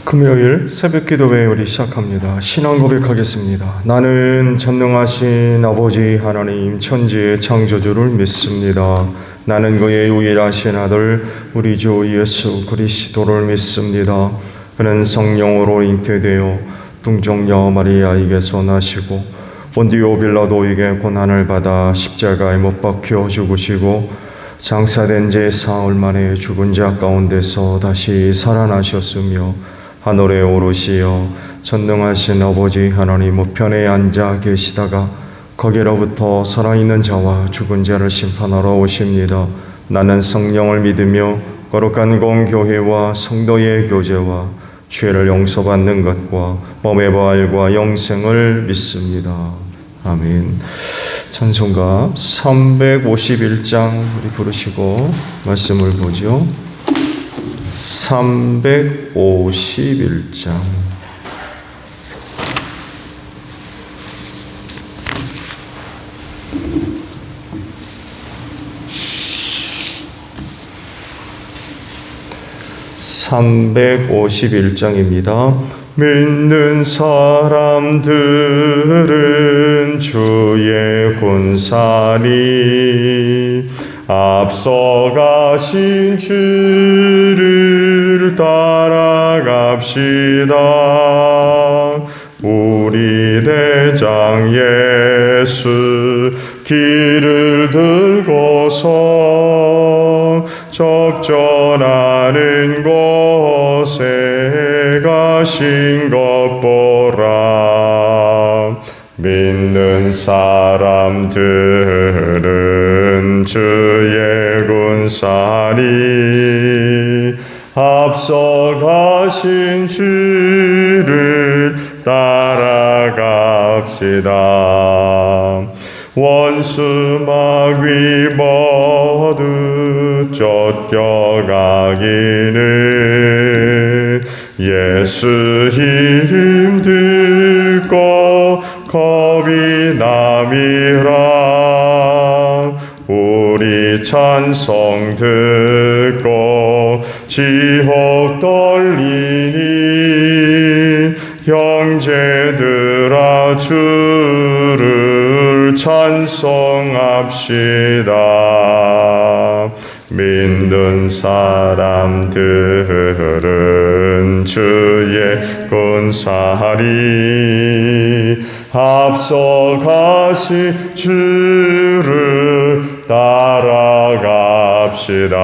금요일 새벽기도회 우리 시작합니다. 신앙 고백하겠습니다. 나는 전능하신 아버지 하나님 천지의 창조주를 믿습니다. 나는 그의 유일하신 아들 우리 주 예수 그리스도를 믿습니다. 그는 성령으로 잉태되어 동정녀 마리아에게서 나시고 본디오 빌라도에게 고난을 받아 십자가에 못 박혀 죽으시고 장사된 지 사흘 만에 죽은 자 가운데서 다시 살아나셨으며 하늘에 오르시어 전능하신 아버지 하나님 우편에 앉아 계시다가 거기로부터 살아있는 자와 죽은 자를 심판하러 오십니다. 나는 성령을 믿으며 거룩한 공교회와 성도의 교제와 죄를 용서받는 것과 몸의 부활과 영생을 믿습니다. 아멘. 찬송가 351장 우리 부르시고 말씀을 보죠. 351장 (351장입니다) 믿는 사람들은 주의 군사니 앞서가신 주를 따라갑시다. 우리 대장 예수 길을 들고서 적절하는 곳에 가신 것 보라. 믿는 사람들은 주의 군사니 앞서가신 주를 따라갑시다. 원수 마귀 모두 쫓겨가기는 예수 이름 듣고 겁이 남이라. 우리 찬송 듣고 지옥 떨리니 형제들아 주를 찬송합시다. 믿는 사람들은 주의 군사리 앞서가신 주를 따라갑시다.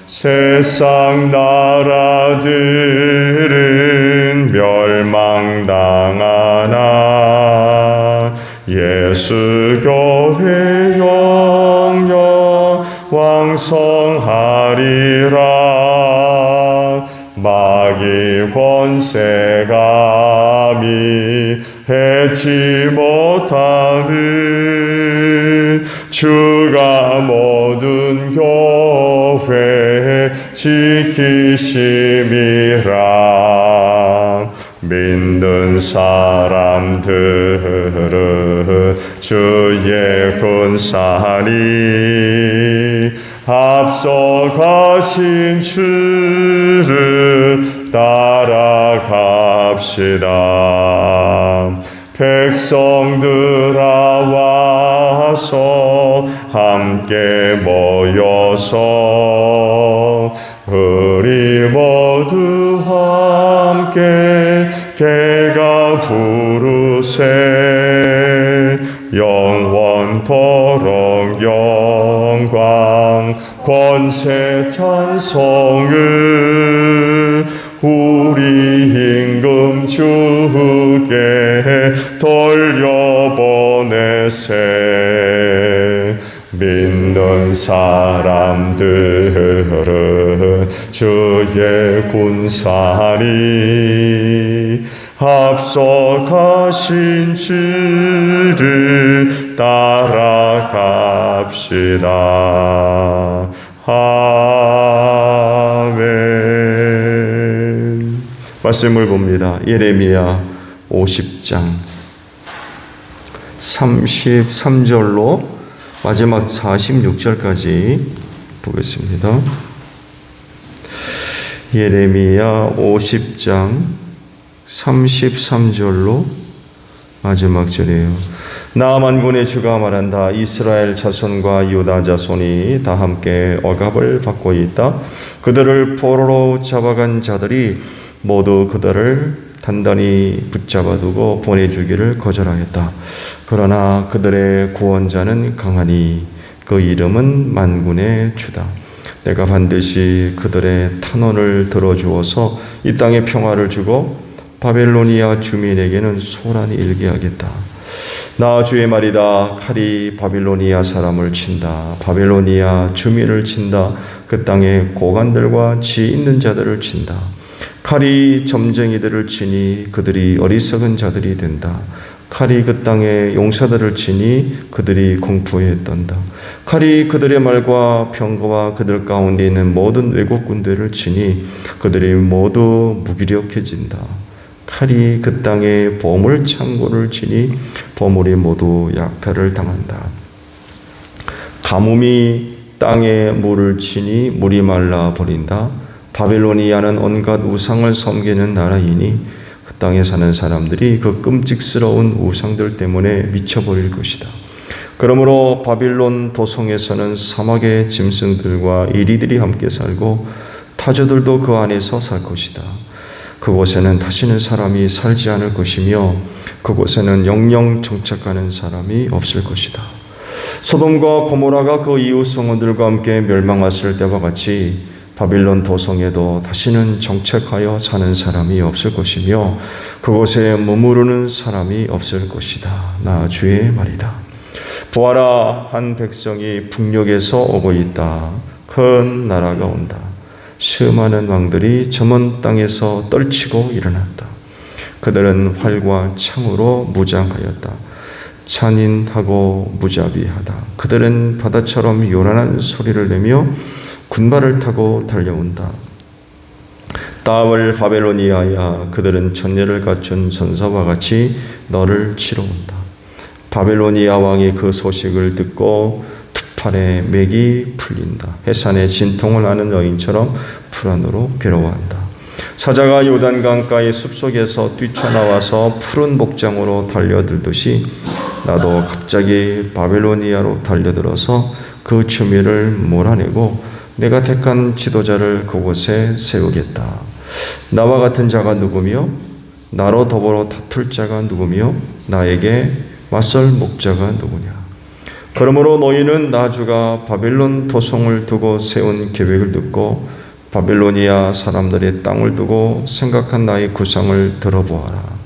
세상 나라들은 멸망당하나 예수 교회 영영 왕성하리라. 마귀 권세감이 해치 못하는 주가 모든 교회 지키심이라. 믿는 사람들은 주의 군사니 앞서가신 주를 따라갑시다. 백성들아 와서 함께 모여서 우리 모두 함께 개가 부르세. 영원토록 영광 권세 찬송을 우리 임금 주께 돌려보내세. 믿는 사람들은 주의 군사니 앞서가신 주를 따라갑시다. 아멘. 말씀을 봅니다. 예레미야 50장 33절로 마지막 46절까지 보겠습니다. 예레미야 50장 33절로 마지막 절이에요. 나 만군의 주가 말한다. 이스라엘 자손과 유다 자손이 다 함께 억압을 받고 있다. 그들을 포로로 잡아간 자들이 모두 그들을 단단히 붙잡아두고 보내주기를 거절하였다. 그러나 그들의 구원자는 강하니 그 이름은 만군의 주다. 내가 반드시 그들의 탄원을 들어주어서 이 땅에 평화를 주고 바벨로니아 주민에게는 소란이 일게 하겠다. 나 주의 말이다. 칼이 바빌로니아 사람을 친다. 바빌로니아 주민을 친다. 그 땅의 고관들과 지 있는 자들을 친다. 칼이 점쟁이들을 치니 그들이 어리석은 자들이 된다. 칼이 그 땅의 용사들을 치니 그들이 공포에 떤다. 칼이 그들의 말과 병거와 그들 가운데 있는 모든 외국군들을 치니 그들이 모두 무기력해진다. 칼이 그 땅의 보물 창고를 치니 보물이 모두 약탈을 당한다. 가뭄이 땅에 물을 치니 물이 말라 버린다. 바벨로니아는 온갖 우상을 섬기는 나라이니 그 땅에 사는 사람들이 그 끔찍스러운 우상들 때문에 미쳐버릴 것이다. 그러므로 바빌론 도성에서는 사막의 짐승들과 이리들이 함께 살고 타조들도 그 안에서 살 것이다. 그곳에는 다시는 사람이 살지 않을 것이며 그곳에는 영영 정착하는 사람이 없을 것이다. 소돔과 고모라가 그 이웃 성읍들과 함께 멸망했을 때와 같이 바빌론 도성에도 다시는 정착하여 사는 사람이 없을 것이며 그곳에 머무르는 사람이 없을 것이다. 나 주의 말이다. 보아라, 한 백성이 북녘에서 오고 있다. 큰 나라가 온다. 수많은 왕들이 저먼 땅에서 떨치고 일어났다. 그들은 활과 창으로 무장하였다. 잔인하고 무자비하다. 그들은 바다처럼 요란한 소리를 내며 군발을 타고 달려온다. 따을 바벨로니아야, 그들은 천녀를 갖춘 전사와 같이 너를 치러 온다. 바벨로니아 왕이 그 소식을 듣고 투팔에 맥이 풀린다. 해산에 진통을 하는 여인처럼 불안으로 괴로워한다. 사자가 요단강가의 숲속에서 뛰쳐나와서 푸른 목장으로 달려들듯이 나도 갑자기 바벨로니아로 달려들어서 그 주민을 몰아내고 내가 택한 지도자를 그곳에 세우겠다. 나와 같은 자가 누구며 나로 더불어 다툴 자가 누구며 나에게 맞설 목자가 누구냐. 그러므로 너희는 나 주가 바벨론 도성을 두고 세운 계획을 듣고 바벨로니아 사람들의 땅을 두고 생각한 나의 구상을 들어보아라.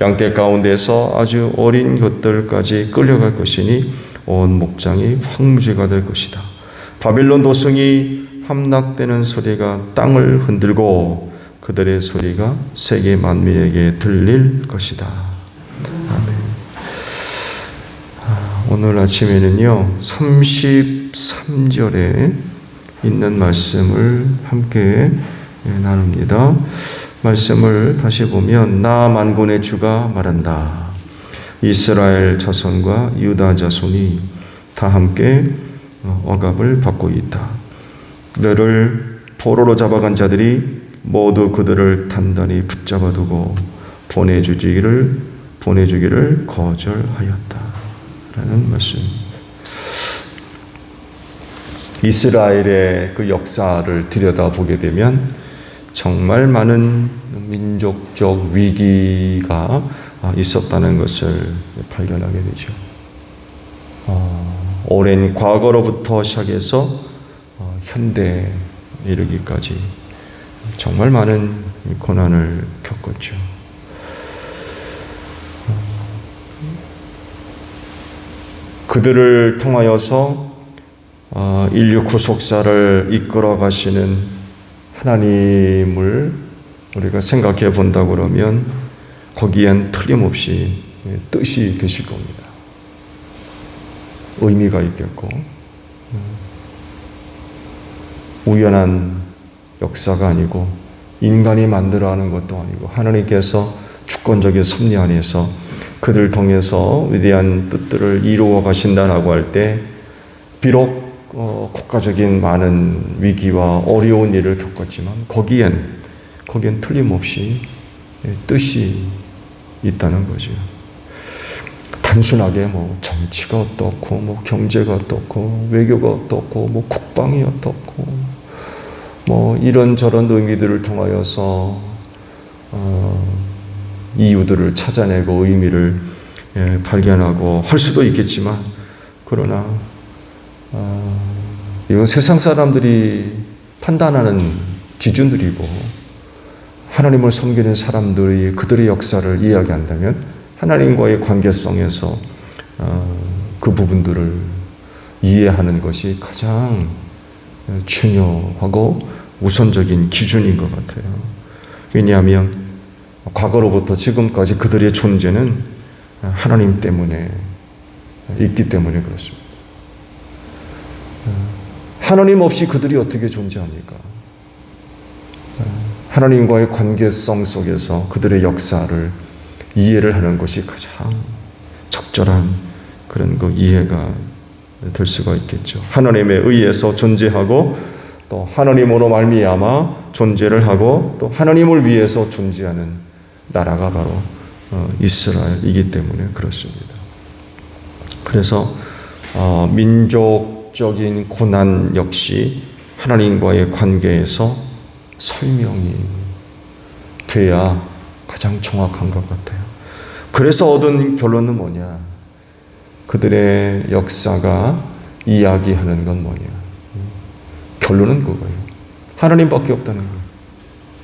양떼 가운데서 아주 어린 것들까지 끌려갈 것이니 온 목장이 황무지가 될 것이다. 바빌론 도성이 함락되는 소리가 땅을 흔들고 그들의 소리가 세계 만민에게 들릴 것이다. 아멘. 오늘 아침에는요 33절에 있는 말씀을 함께 나눕니다. 말씀을 다시 보면 나 만군의 주가 말한다. 이스라엘 자손과 유다 자손이 다 함께 억압을 받고 있다. 그들을 포로로 잡아간 자들이 모두 그들을 단단히 붙잡아두고 보내주기를 거절하였다. 라는 말씀. 이스라엘의 그 역사를 들여다보게 되면 정말 많은 민족적 위기가 있었다는 것을 발견하게 되죠. 오랜 과거로부터 시작해서 현대에 이르기까지 정말 많은 고난을 겪었죠. 그들을 통하여서 인류 구속사를 이끌어 가시는 하나님을 우리가 생각해 본다 그러면 거기엔 틀림없이 뜻이 계실 겁니다. 의미가 있겠고 우연한 역사가 아니고 인간이 만들어 하는 것도 아니고 하나님께서 주권적인 섭리 안에서 그들 통해서 위대한 뜻들을 이루어 가신다라고 할 때 비록 국가적인 많은 위기와 어려운 일을 겪었지만 거기엔 틀림없이 뜻이 있다는 거죠. 단순하게 뭐 정치가 어떻고 뭐 경제가 어떻고 외교가 어떻고 뭐 국방이 어떻고 뭐 이런저런 의미들을 통하여서 이유들을 찾아내고 의미를 발견하고 할 수도 있겠지만, 그러나 이건 세상 사람들이 판단하는 기준들이고, 하나님을 섬기는 사람들이 그들의 역사를 이야기한다면 하나님과의 관계성에서 그 부분들을 이해하는 것이 가장 중요하고 우선적인 기준인 것 같아요. 왜냐하면 과거로부터 지금까지 그들의 존재는 하나님 때문에 있기 때문에 그렇습니다. 하나님 없이 그들이 어떻게 존재합니까? 하나님과의 관계성 속에서 그들의 역사를 이해를 하는 것이 가장 적절한 그런 그 이해가 될 수가 있겠죠. 하나님에 의해서 존재하고 또 하나님으로 말미암아 존재를 하고 또 하나님을 위해서 존재하는 나라가 바로 이스라엘이기 때문에 그렇습니다. 그래서 민족적인 고난 역시 하나님과의 관계에서 설명이 돼야 가장 정확한 것 같아요. 그래서 얻은 결론은 뭐냐? 그들의 역사가 이야기하는 건 뭐냐? 결론은 그거예요. 하나님밖에 없다는 거예요.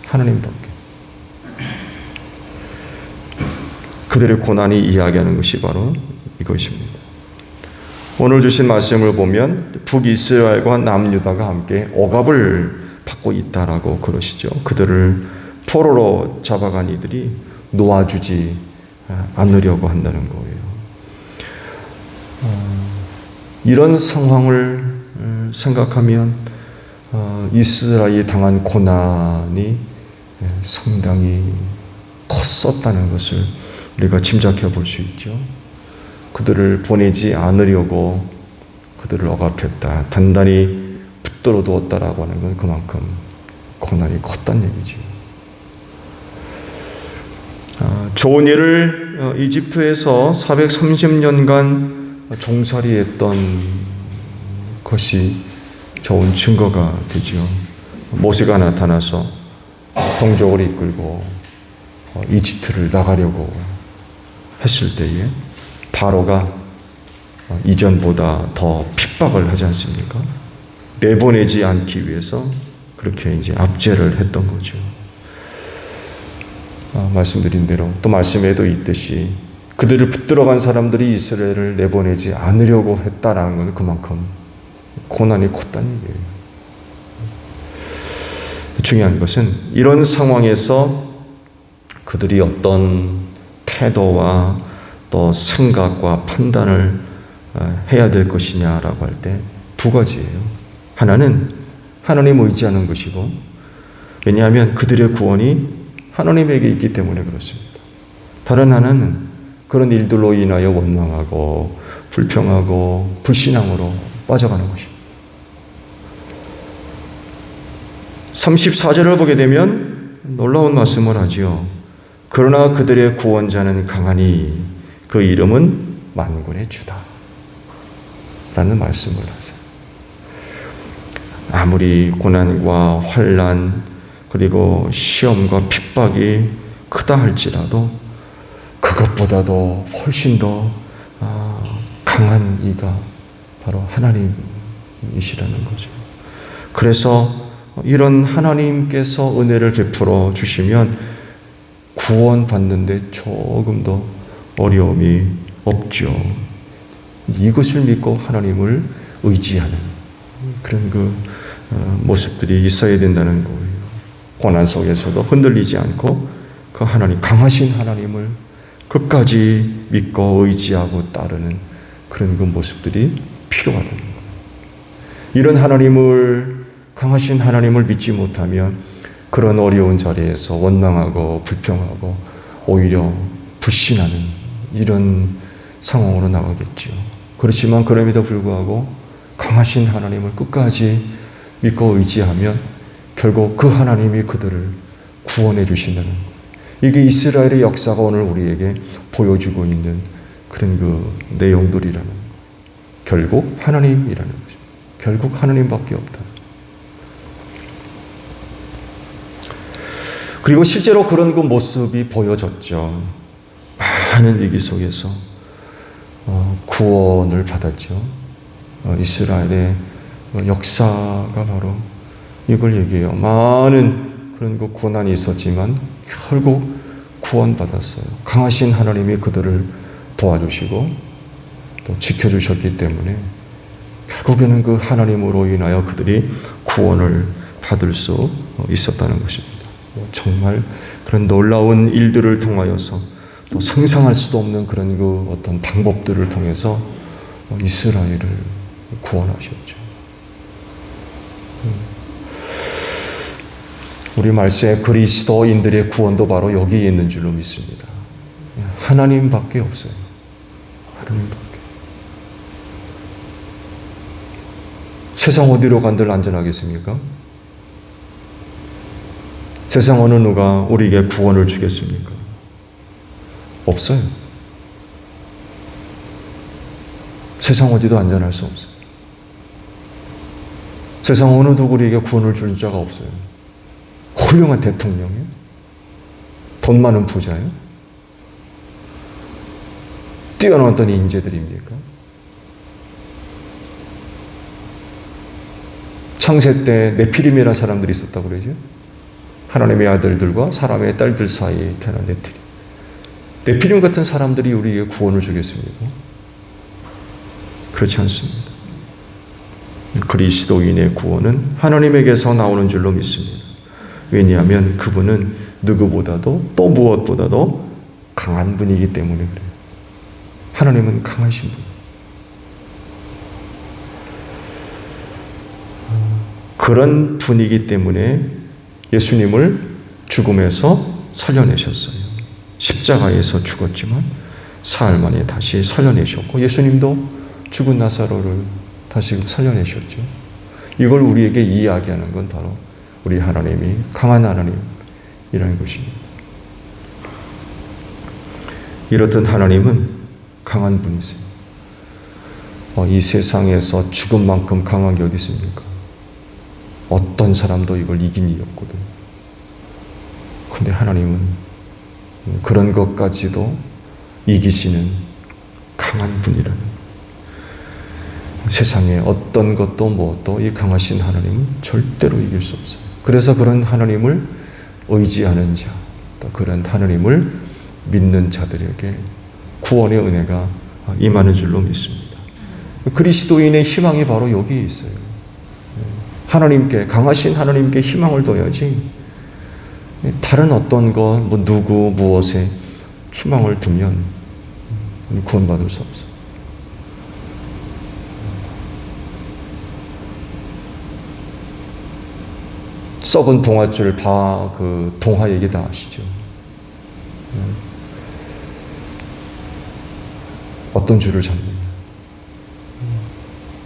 하나님밖에. 그들의 고난이 이야기하는 것이 바로 이것입니다. 오늘 주신 말씀을 보면 북이스라엘과 남유다가 함께 억압을 받고 있다라고 그러시죠. 그들을 포로로 잡아간 이들이 놓아주지 않으려고 한다는 거예요. 이런 상황을 생각하면 이스라엘이 당한 고난이 상당히 컸었다는 것을 우리가 짐작해 볼 수 있죠. 그들을 보내지 않으려고 그들을 억압했다, 단단히 붙들어 두었다라고 하는 건 그만큼 고난이 컸다는 얘기죠. 좋은 일을 이집트에서 430년간 종살이했던 것이 좋은 증거가 되죠. 모세가 나타나서 동족을 이끌고 이집트를 나가려고 했을 때에 바로가 이전보다 더 핍박을 하지 않습니까? 내보내지 않기 위해서 그렇게 이제 압제를 했던 거죠. 말씀드린 대로 또 말씀에도 있듯이 그들을 붙들어간 사람들이 이스라엘을 내보내지 않으려고 했다라는 건 그만큼 고난이 컸다는 얘기예요. 중요한 것은 이런 상황에서 그들이 어떤 태도와 또 생각과 판단을 해야 될 것이냐라고 할 때 두 가지예요. 하나는 하나님 의지하는 것이고, 왜냐하면 그들의 구원이 하나님에게 있기 때문에 그렇습니다. 다른 하나는 그런 일들로 인하여 원망하고 불평하고 불신앙으로 빠져가는 것입니다. 34절을 보게 되면 놀라운 말씀을 하지요. 그러나 그들의 구원자는 강하니 그 이름은 만군의 주다 라는 말씀을 하세요. 아무리 고난과 환난 그리고 시험과 핍박이 크다 할지라도 그것보다도 훨씬 더 강한 이가 바로 하나님이시라는 거죠. 그래서 이런 하나님께서 은혜를 베풀어 주시면 구원받는데 조금 더 어려움이 없죠. 이것을 믿고 하나님을 의지하는 그런 그 모습들이 있어야 된다는 거예요. 고난 속에서도 흔들리지 않고 그 하나님, 강하신 하나님을 끝까지 믿고 의지하고 따르는 그런 그 모습들이 필요하다는 거예요. 이런 하나님을, 강하신 하나님을 믿지 못하면 그런 어려운 자리에서 원망하고 불평하고 오히려 불신하는 이런 상황으로 나가겠죠. 그렇지만 그럼에도 불구하고 강하신 하나님을 끝까지 믿고 의지하면 결국 그 하나님이 그들을 구원해 주신다는 것. 이게 이스라엘의 역사가 오늘 우리에게 보여주고 있는 그런 그 내용들이라는 것. 결국 하나님이라는 것입니다. 결국 하나님밖에 없다. 그리고 실제로 그런 그 모습이 보여졌죠. 많은 위기 속에서 구원을 받았죠. 이스라엘의 역사가 바로 이걸 얘기해요. 많은 그런 그 고난이 있었지만 결국 구원받았어요. 강하신 하나님이 그들을 도와주시고 또 지켜주셨기 때문에 결국에는 그 하나님으로 인하여 그들이 구원을 받을 수 있었다는 것입니다. 정말 그런 놀라운 일들을 통하여서 또 상상할 수도 없는 그런 그 어떤 방법들을 통해서 이스라엘을 구원하셨죠. 우리 말세 그리스도인들의 구원도 바로 여기에 있는 줄로 믿습니다. 하나님밖에 없어요. 하나님밖에. 세상 어디로 간들 안전하겠습니까? 세상 어느 누가 우리에게 구원을 주겠습니까? 없어요. 세상 어디도 안전할 수 없어요. 세상 어느 누구 우리에게 구원을 줄 자가 없어요. 훌륭한 대통령이요? 돈 많은 부자요? 뛰어난 어떤 인재들입니까? 창세 때 네피림이라는 사람들이 있었다고 그러죠? 하나님의 아들들과 사람의 딸들 사이에 태어난 네피림. 네피림 같은 사람들이 우리에게 구원을 주겠습니까? 그렇지 않습니다. 그리스도인의 구원은 하나님에게서 나오는 줄로 믿습니다. 왜냐하면 그분은 누구보다도 또 무엇보다도 강한 분이기 때문에 그래요. 하나님은 강하신 분. 그런 분이기 때문에 예수님을 죽음에서 살려내셨어요. 십자가에서 죽었지만 사흘 만에 다시 살려내셨고 예수님도 죽은 나사로를 다시 살려내셨죠. 이걸 우리에게 이야기하는 건 바로 우리 하나님이 강한 하나님이라는 것입니다. 이렇듯 하나님은 강한 분이세요. 이 세상에서 죽음만큼 강한 게 어디 있습니까? 어떤 사람도 이걸 이긴 일이 없거든요. 근데 하나님은 그런 것까지도 이기시는 강한 분이라는 거예요. 세상에 어떤 것도 무엇도 이 강하신 하나님은 절대로 이길 수 없어요. 그래서 그런 하나님을 의지하는 자, 또 그런 하나님을 믿는 자들에게 구원의 은혜가 임하는 줄로 믿습니다. 그리스도인의 희망이 바로 여기에 있어요. 하나님께, 강하신 하나님께 희망을 둬야지 다른 어떤 것, 누구, 무엇에 희망을 두면 구원받을 수 없어요. 썩은 동아줄 그 동화 얘기 다 아시죠? 어떤 줄을 잡느냐?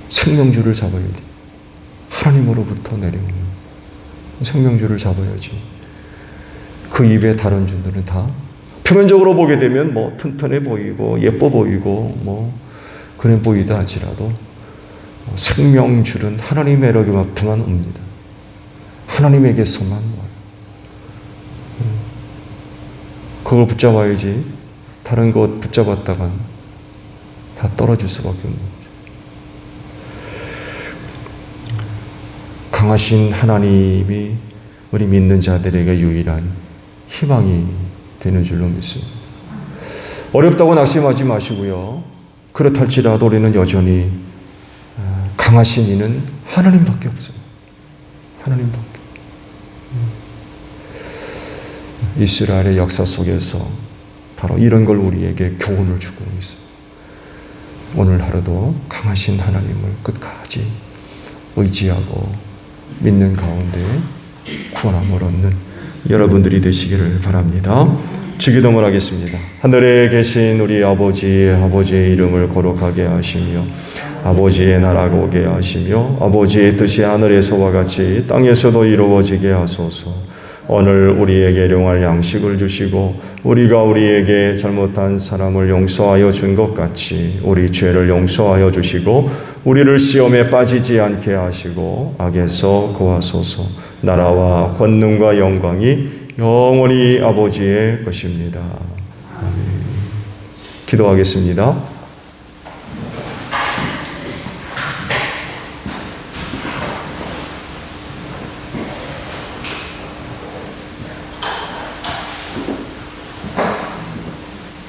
생명줄을 잡아야 돼. 하나님으로부터 내려오는 생명줄을 잡아야지. 그 입에 다른 줄들은 다 표면적으로 보게 되면 뭐 튼튼해 보이고 예뻐 보이고 그래 보이다 할지라도 생명줄은 하나님에게로부터만 옵니다. 하나님에게서만 와요. 그걸 붙잡아야지 다른 것 붙잡았다간 다 떨어질 수밖에 없는 거죠. 강하신 하나님이 우리 믿는 자들에게 유일한 희망이 되는 줄로 믿습니다. 어렵다고 낙심하지 마시고요. 그렇할지라도 우리는 여전히 강하신 이는 하나님밖에 없어요. 하나님밖에. 이스라엘의 역사 속에서 바로 이런 걸 우리에게 교훈을 주고 있어요. 오늘 하루도 강하신 하나님을 끝까지 의지하고 믿는 가운데 구원함을 얻는 여러분들이 되시기를 바랍니다. 주기도문 하겠습니다. 하늘에 계신 우리 아버지의 이름을 거룩하게 하시며 아버지의 나라가 오게 하시며 아버지의 뜻이 하늘에서와 같이 땅에서도 이루어지게 하소서. 오늘 우리에게 일용할 양식을 주시고 우리가 우리에게 잘못한 사람을 용서하여 준 것 같이 우리 죄를 용서하여 주시고 우리를 시험에 빠지지 않게 하시고 악에서 구하소서. 나라와 권능과 영광이 영원히 아버지의 것입니다. 아멘. 기도하겠습니다.